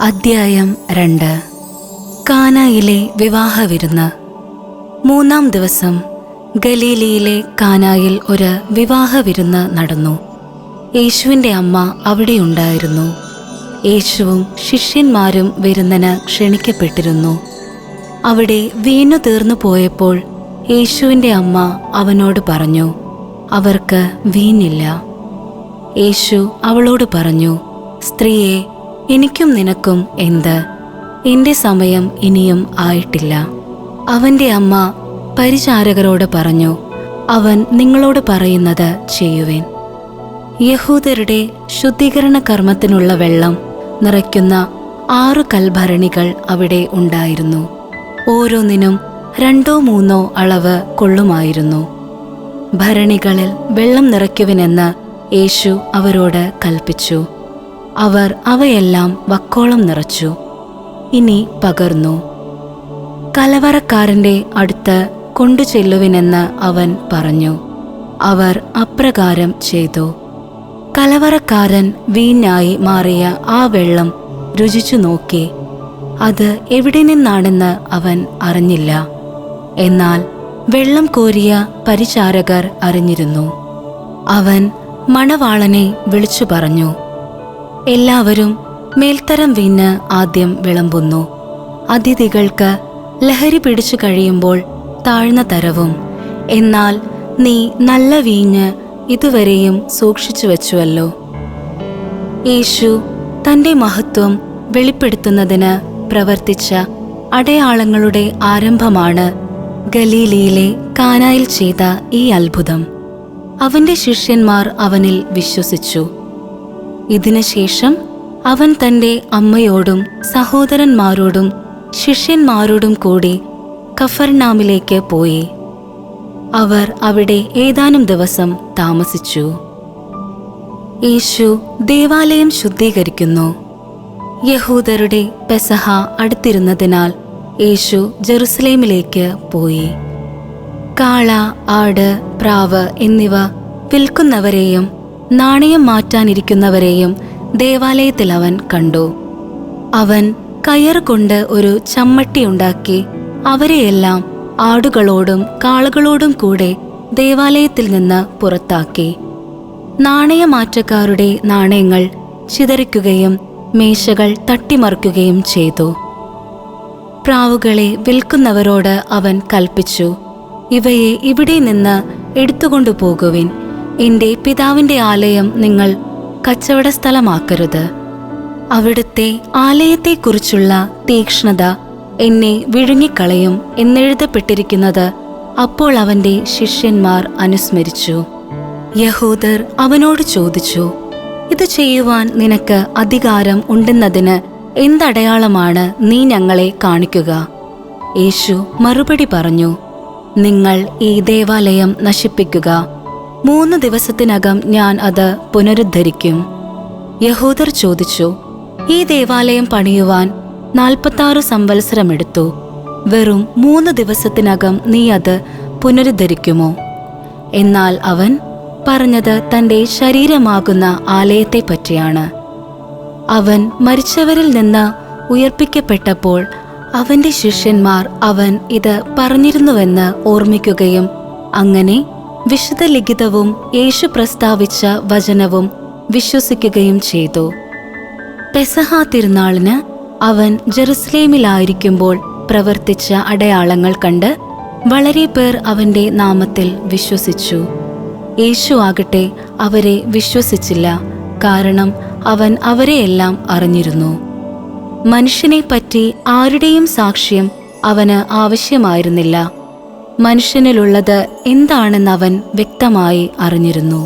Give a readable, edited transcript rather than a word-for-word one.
അദ്ധ്യായം 2. കാനായിലെ വിവാഹവിരുന്ന്. 3-ാം ദിവസം ഗലീലയിലെ കാനായിൽ ഒരു വിവാഹവിരുന്ന് നടന്നു. യേശുവിൻ്റെ അമ്മ അവിടെയുണ്ടായിരുന്നു. യേശുവും ശിഷ്യന്മാരും വിരുന്നിന് ക്ഷണിക്കപ്പെട്ടിരുന്നു. അവിടെ വീഞ്ഞു തീർന്നു പോയപ്പോൾ യേശുവിൻ്റെ അമ്മ അവനോട് പറഞ്ഞു, അവർക്ക് വീഞ്ഞില്ല. യേശു അവളോട് പറഞ്ഞു, സ്ത്രീയെ, എനിക്കും നിനക്കും എന്ത്? എൻ്റെ സമയം ഇനിയും ആയിട്ടില്ല. അവൻ്റെ അമ്മ പരിചാരകരോട് പറഞ്ഞു, അവൻ നിങ്ങളോട് പറയുന്നത് ചെയ്യുവേൻ. യഹൂദരുടെ ശുദ്ധീകരണ കർമ്മത്തിനുള്ള വെള്ളം നിറയ്ക്കുന്ന 6 കൽഭരണികൾ അവിടെ ഉണ്ടായിരുന്നു. ഓരോന്നിനും 2-3 അളവ് കൊള്ളുമായിരുന്നു. ഭരണികളിൽ വെള്ളം നിറയ്ക്കുവിനെന്ന് യേശു അവരോട് കൽപ്പിച്ചു. അവർ അവയെല്ലാം വക്കോളം നിറച്ചു. ഇനി പകർന്നു. കലവറക്കാരൻ്റെ അടുത്ത് കൊണ്ടുചെല്ലുവിനെന്ന് അവൻ പറഞ്ഞു. അവർ അപ്രകാരം ചെയ്തു. കലവറക്കാരൻ വീഞ്ഞായി മാറിയ ആ വെള്ളം രുചിച്ചു നോക്കി. അത് എവിടെ നിന്നാണെന്ന് അവൻ അറിഞ്ഞില്ല. എന്നാൽ വെള്ളം കോരിയ പരിചാരകർ അറിഞ്ഞിരുന്നു. അവൻ മണവാളനെ വിളിച്ചു പറഞ്ഞു, എല്ലാവരും മേൽത്തരം വീഞ്ഞ് ആദ്യം വിളമ്പുന്നു. അതിഥികൾക്ക് ലഹരി പിടിച്ചു കഴിയുമ്പോൾ താഴ്ന്ന തരവും. എന്നാൽ നീ നല്ല വീഞ്ഞ് ഇതുവരെയും സൂക്ഷിച്ചു വച്ചുവല്ലോ. യേശു തൻ്റെ മഹത്വം വെളിപ്പെടുത്തുന്നതിന് പ്രവർത്തിച്ച അടയാളങ്ങളുടെ ആരംഭമാണ് ഗലീലയിലെ കാനായിൽ ചെയ്ത ഈ അത്ഭുതം. അവൻ്റെ ശിഷ്യന്മാർ അവനിൽ വിശ്വസിച്ചു. ഇതിനുശേഷം അവൻ തൻ്റെ അമ്മയോടും സഹോദരന്മാരോടും ശിഷ്യന്മാരോടും കൂടി കഫർനാമിലേക്ക് പോയി. അവർ അവിടെ ഏതാനും ദിവസം താമസിച്ചു. യേശു ദേവാലയം ശുദ്ധീകരിക്കുന്നു. യഹൂദരുടെ പെസഹ അടുത്തിരുന്നതിനാൽ യേശു ജെറുസലേമിലേക്ക് പോയി. കാള, ആട്, പ്രാവ് എന്നിവ വിൽക്കുന്നവരെയും നാണയം മാറ്റാനിരിക്കുന്നവരെയും ദേവാലയത്തിൽ അവൻ കണ്ടു. അവൻ കയറുകൊണ്ട് ഒരു ചമ്മട്ടി ഉണ്ടാക്കി അവരെയെല്ലാം ആടുകളോടും കാളകളോടും കൂടെ ദേവാലയത്തിൽ നിന്ന് പുറത്താക്കി. നാണയമാറ്റക്കാരുടെ നാണയങ്ങൾ ചിതറിക്കുകയും മേശകൾ തട്ടിമറിക്കുകയും ചെയ്തു. പ്രാവുകളെ വിൽക്കുന്നവരോട് അവൻ കൽപ്പിച്ചു, ഇവയെ ഇവിടെ നിന്ന് എടുത്തുകൊണ്ടു പോകുവിൻ. എൻ്റെ പിതാവിൻ്റെ ആലയം നിങ്ങൾ കച്ചവട സ്ഥലമാക്കരുത്. അവിടുത്തെ ആലയത്തെക്കുറിച്ചുള്ള തീക്ഷ്ണത എന്നെ വിഴുങ്ങിക്കളയും എന്നെഴുതപ്പെട്ടിരിക്കുന്നത് അപ്പോൾ അവൻ്റെ ശിഷ്യന്മാർ അനുസ്മരിച്ചു. യഹൂദർ അവനോട് ചോദിച്ചു, ഇത് ചെയ്യുവാൻ നിനക്ക് അധികാരം ഉണ്ടെന്നതിന് എന്തടയാളമാണ് നീ ഞങ്ങളെ കാണിക്കുക? യേശു മറുപടി പറഞ്ഞു, നിങ്ങൾ ഈ ദേവാലയം നശിപ്പിക്കുക. 3 ദിവസത്തിനകം ഞാൻ അത് പുനരുദ്ധരിക്കും. യഹൂദർ ചോദിച്ചു, ഈ ദേവാലയം പണിയുവാൻ 46 സംവത്സരമെടുത്തു. വെറും 3 ദിവസത്തിനകം നീ അത് പുനരുദ്ധരിക്കുമോ? എന്നാൽ അവൻ പറഞ്ഞത് തൻ്റെ ശരീരമാകുന്ന ആലയത്തെ പറ്റിയാണ്. അവൻ മരിച്ചവരിൽ നിന്ന് ഉയർപ്പിക്കപ്പെട്ടപ്പോൾ അവൻ്റെ ശിഷ്യന്മാർ അവൻ ഇത് പറഞ്ഞിരുന്നുവെന്ന് ഓർമ്മിക്കുകയും അങ്ങനെ വിശുദ്ധ ലിഖിതവും യേശു പ്രസ്താവിച്ച വചനവും വിശ്വസിക്കുകയും ചെയ്തു. പെസഹ തിരുനാളിന് അവൻ ജെറുസലേമിലായിരിക്കുമ്പോൾ പ്രവർത്തിച്ച അടയാളങ്ങൾ കണ്ട് വളരെ പേർ അവൻ്റെ നാമത്തിൽ വിശ്വസിച്ചു. യേശു ആകട്ടെ അവരെ വിശ്വസിച്ചില്ല, കാരണം അവൻ അവരെയെല്ലാം അറിഞ്ഞിരുന്നു. മനുഷ്യനെപ്പറ്റി ആരുടെയും സാക്ഷ്യം അവന് ആവശ്യമായിരുന്നില്ല. മനുഷ്യനിലുള്ളത് എന്താണെന്ന് അവൻ വ്യക്തമായി അറിഞ്ഞിരുന്നു.